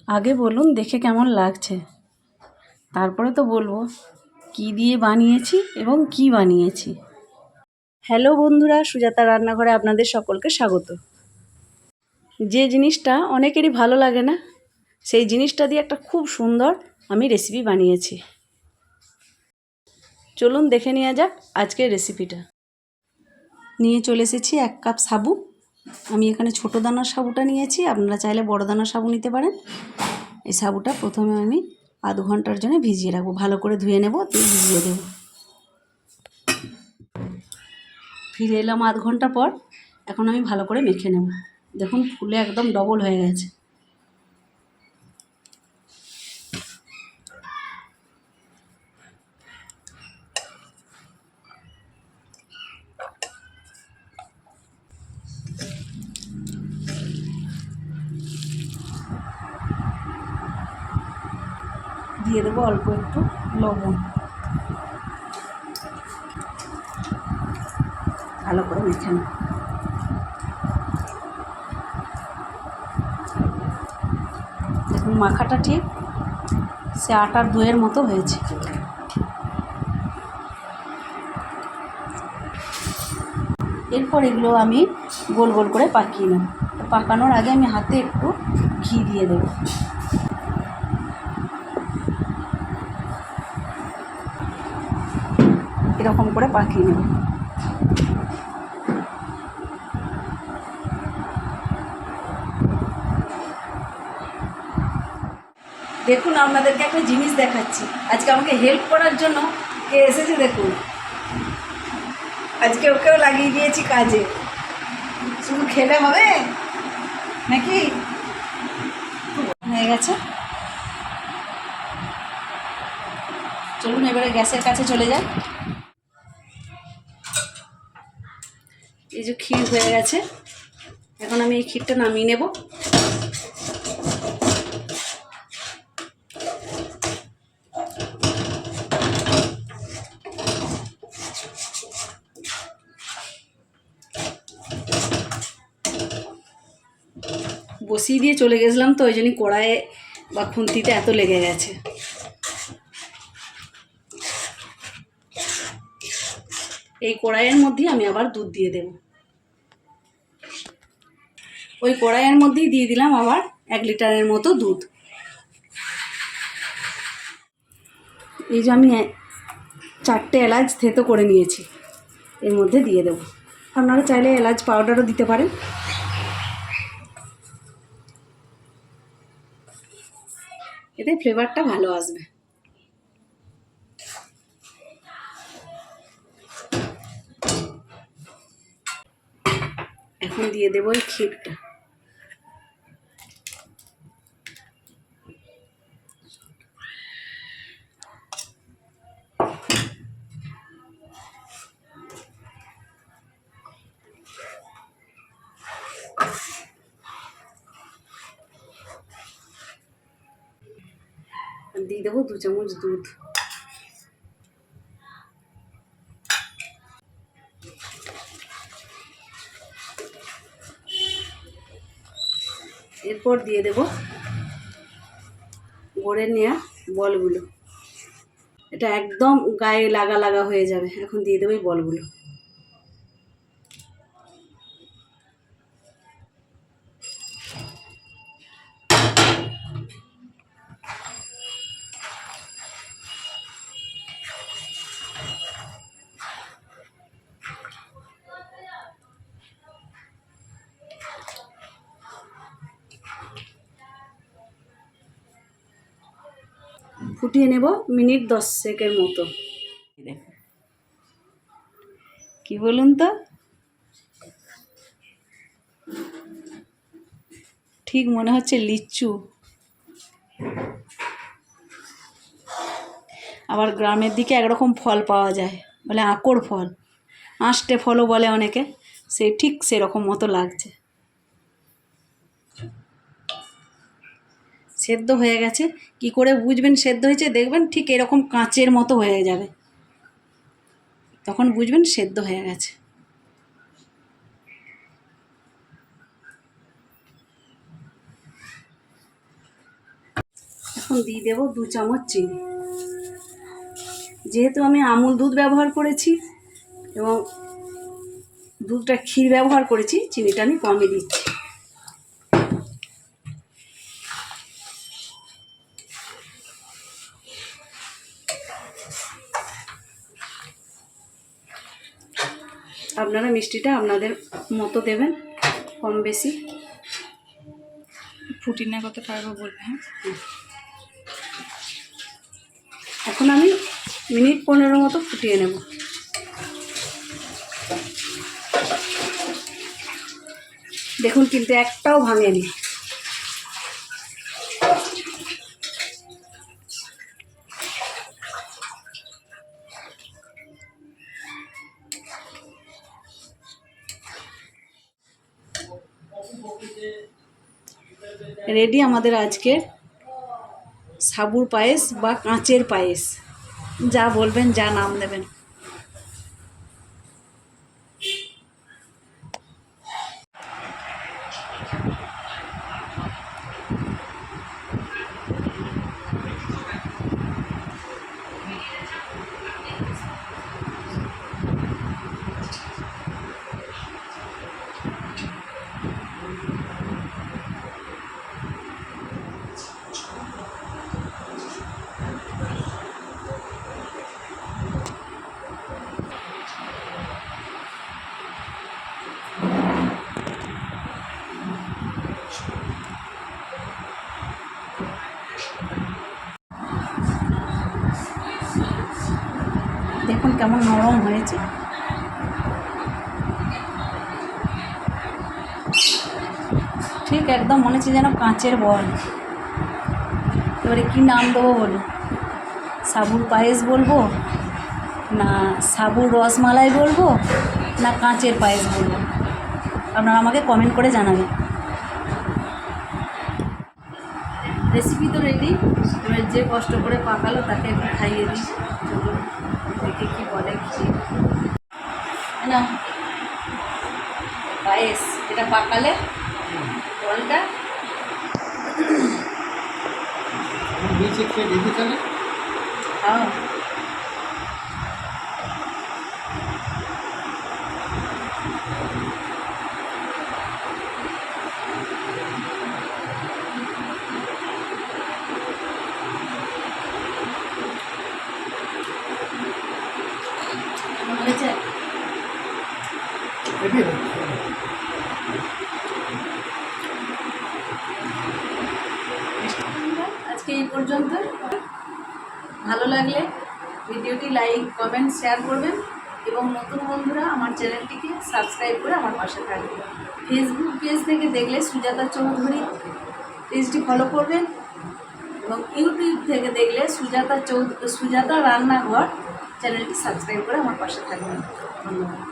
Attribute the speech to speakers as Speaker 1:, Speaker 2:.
Speaker 1: আগে বলুন দেখে কেমন লাগছে, তারপরে তো বলবো কি দিয়ে বানিয়েছি এবং কি বানিয়েছি। হ্যালো বন্ধুরা, সুজাতা রান্নাঘরে আপনাদের সকলকে স্বাগত। যে জিনিসটা অনেকেরই ভালো লাগে না, সেই জিনিসটা দিয়ে একটা খুব সুন্দর আমি রেসিপি বানিয়েছি। চলুন দেখে নেওয়া যাক আজকের রেসিপিটা। নিয়ে চলে এসেছি 1 কাপ সাবু। আমি এখানে ছোটো দানার সাবুটা নিয়েছি, আপনারা চাইলে বড় দানার সাবু নিতে পারেন। এই সাবুটা প্রথমে আমি আধ ঘন্টার জন্য ভিজিয়ে রাখবো, ভালো করে ধুয়ে নেব, দিয়ে ভিজিয়ে দেবো। ফিরে এলাম আধ ঘন্টা পর। এখন আমি ভালো করে মেখে নেব। দেখুন ফুলে একদম ডবল হয়ে গেছে। দিয়ে দেবো অল্প একটু লবণ, ভালো করে মেখে নেব। দেখুন মাখাটা ঠিক সে আটার দইয়ের মতো হয়েছে। এরপর এগুলো আমি গোল গোল করে পাকিয়ে নেব। পাকানোর আগে আমি হাতে একটু ঘি দিয়ে দেব। এরকম করে পাকিয়ে নেব। দেখুন আপনাদেরকে একটা জিনিস দেখাচ্ছি। আজকে আমাকে হেল্প করার জন্য কে এসেছে দেখুন। আজকে ওকেও লাগিয়ে দিয়েছি কাজে। শুধু খেলে হবে নাকি? হয়ে গেছে। চলুন এবারে গ্যাসের কাছে চলে যাই। এই যে ক্ষীর হয়ে গেছে, এখন আমি এই ক্ষীরটা নামিয়ে নেব। বসিয়ে দিয়ে চলে গেছিলাম তো, ওই জন্যই কড়াইয়ে বা খুন্তিতে এত লেগে গেছে। এই কড়াইয়ের মধ্যেই আমি আবার দুধ দিয়ে দেব। ওই কড়াইয়ের মধ্যেই দিয়ে দিলাম আবার 1 লিটারের মতো দুধ। এই যে আমি 4টে এলাচ থেতো করে নিয়েছি, এর মধ্যে দিয়ে দেব। আপনারা চাইলে এলাচ পাউডারও দিতে পারেন। এতে ফ্লেভারটা ভালো আসবে। এখন দিয়ে দেবো এই ক্ষীরটা। দিয়ে দেবো 2 চামচ দুধ। এরপর দিয়ে দেব গড়ে নেওয়া বলগুলো। এটা একদম গায়ে লাগা লাগা হয়ে যাবে। এখন দিয়ে দেবো এই বলগুলো। ফুটিয়ে নেব মিনিট 10 মতো। কি বলুন তো, ঠিক মনে হচ্ছে লিচু। আবার গ্রামের দিকে একরকম ফল পাওয়া যায়, বলে আঁকড় ফল, আঁশটে ফলও বলে অনেকে, সে ঠিক সেরকম মতো লাগছে। সেদ্ধ হয়ে গেছে। কি করে বুঝবেন সেদ্ধ হয়েছে? দেখবেন ঠিক এরকম কাঁচের মতো হয়ে যাবে, তখন বুঝবেন সেদ্ধ হয়ে গেছে। এখন দিয়ে দেবো 2 চামচ চিনি। যেহেতু আমি আমুল দুধ ব্যবহার করেছি এবং দুধটা ক্ষীর ব্যবহার করেছি, চিনিটা আমি কমই দিচ্ছি। আপনারা মিষ্টিটা আপনাদের মতো দেবেন, কম বেশি।
Speaker 2: ফুটিয়ে কত পারবো বলবে? হ্যাঁ,
Speaker 1: এখন আমি মিনিট 15 মতো ফুটিয়ে নেব। দেখুন কিন্তু একটাও ভাঙেনি। রেডি আমাদের আজকে সাবুর পায়েস বা কাঁচের পায়েস, যা বলবেন, যা নাম দেবেন। দেখুন কেমন নরম হয়েছে। ঠিক একদম মনে হচ্ছে যেন কাঁচের বল। এবারে কী নাম দেবো বলুন? সাবুর পায়েস বলবো, না সাবুর রসমালাই বলবো, না কাঁচের পায়েস বলবো? আপনারা আমাকে কমেন্ট করে জানাবেন। রেসিপি তো রেডি। এবার যে কষ্ট করে পাকালো তাকে একটু খাইয়ে দিই। চলুন দেখে কী বলে। না পায়েস এটা পাকালে জলটা খাও। হয়েছে? আজকে এই পর্যন্ত। ভালো লাগলে ভিডিওটি লাইক, কমেন্ট, শেয়ার করবেন এবং নতুন বন্ধুরা আমার চ্যানেলটিকে সাবস্ক্রাইব করে আমার পাশে থাকবেন। ফেসবুক পেজ থেকে দেখলে সুজাতা চৌধুরী পেজটি ফলো করবেন এবং ইউটিউব থেকে দেখলে সুজাতা রান্নাঘর চ্যানেলটি সাবস্ক্রাইব করে আমার পাশে থাকবেন। ধন্যবাদ।